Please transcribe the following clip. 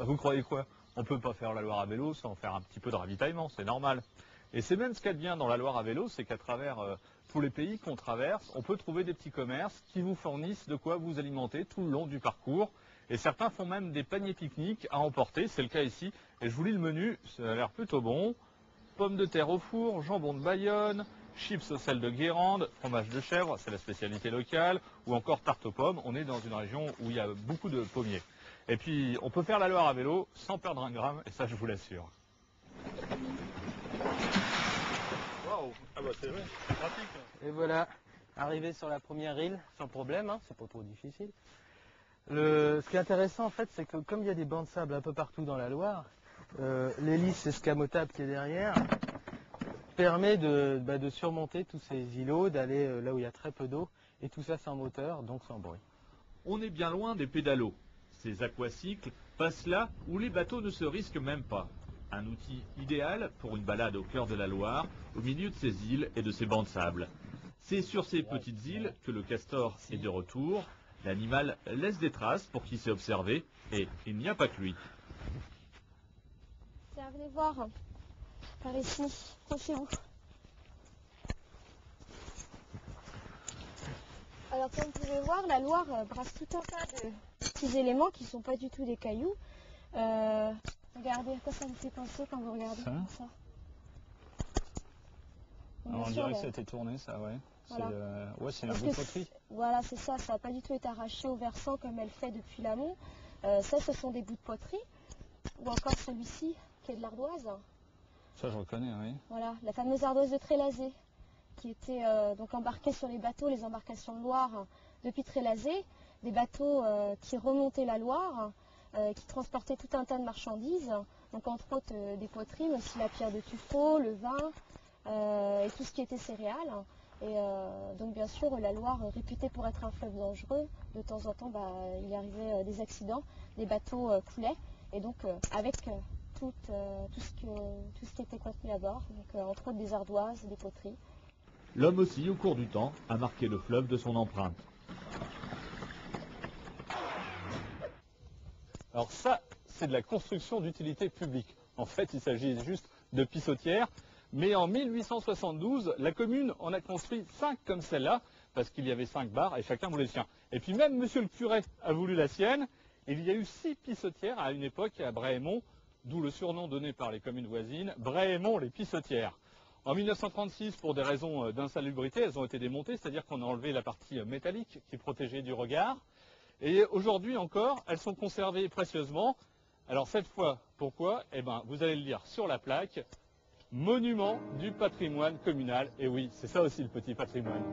vous croyez quoi? On ne peut pas faire la Loire à vélo sans faire un petit peu de ravitaillement, c'est normal. Et c'est même ce qu'il y a de bien dans la Loire à vélo, c'est qu'à travers tous les pays qu'on traverse, on peut trouver des petits commerces qui vous fournissent de quoi vous alimenter tout le long du parcours. Et certains font même des paniers pique-nique à emporter, c'est le cas ici. Et je vous lis le menu, ça a l'air plutôt bon. Pommes de terre au four, jambon de Bayonne, chips au sel de Guérande, fromage de chèvre, c'est la spécialité locale, ou encore tarte aux pommes. On est dans une région où il y a beaucoup de pommiers. Et puis, on peut faire la Loire à vélo sans perdre un gramme, et ça, je vous l'assure. Waouh, ah bah c'est vrai, c'est pratique. Et voilà, arrivé sur la première île, sans problème, hein, c'est pas trop difficile. Ce qui est intéressant en fait, c'est que comme il y a des bancs de sable un peu partout dans la Loire, l'hélice escamotable qui est derrière permet de surmonter tous ces îlots, d'aller là où il y a très peu d'eau, et tout ça sans moteur, donc sans bruit. On est bien loin des pédalos. Ces aquacycles passent là où les bateaux ne se risquent même pas. Un outil idéal pour une balade au cœur de la Loire, au milieu de ces îles et de ces bancs de sable. C'est sur ces petites îles que le castor est de retour. L'animal laisse des traces pour qui sait observer, et il n'y a pas que lui. Tiens, venez voir, par ici, approchez-vous. Alors comme vous pouvez voir, la Loire brasse tout un tas de petits éléments qui ne sont pas du tout des cailloux. Regardez, à quoi ça vous fait penser quand vous regardez Ça comme ça? On dirait que c'était tourné, ça, ouais. Voilà. C'est un bout de poterie. Voilà, c'est ça, ça n'a pas du tout été arraché au versant comme elle fait depuis l'amont. Ça, ce sont des bouts de poterie. Ou encore celui-ci, qui est de l'ardoise. Ça, je reconnais, oui. Voilà, la fameuse ardoise de Trélazé, qui était donc embarquée sur les bateaux, les embarcations de Loire depuis Trélazé. Des bateaux qui remontaient la Loire, qui transportaient tout un tas de marchandises. Donc entre autres des poteries, mais aussi la pierre de tuffeau, le vin et tout ce qui était céréales. Et donc bien sûr la Loire, réputée pour être un fleuve dangereux, de temps en temps il y arrivait des accidents, des bateaux coulaient, et donc avec tout ce qui était contenu à bord, donc entre autres des ardoises, des poteries. L'homme aussi, au cours du temps, a marqué le fleuve de son empreinte. Alors ça, c'est de la construction d'utilité publique. En fait, il s'agit juste de pissotières. Mais en 1872, la commune en a construit 5 comme celle-là, parce qu'il y avait 5 bars et chacun voulait le sien. Et puis même monsieur le curé a voulu la sienne. Il y a eu 6 pissotières à une époque à Bray-et-Mont, d'où le surnom donné par les communes voisines, Bray-et-Mont les pissotières. En 1936, pour des raisons d'insalubrité, elles ont été démontées, c'est-à-dire qu'on a enlevé la partie métallique qui protégeait du regard. Et aujourd'hui encore, elles sont conservées précieusement. Alors cette fois, pourquoi? Eh bien, vous allez le lire sur la plaque. Monument du patrimoine communal. Et oui, c'est ça aussi le petit patrimoine.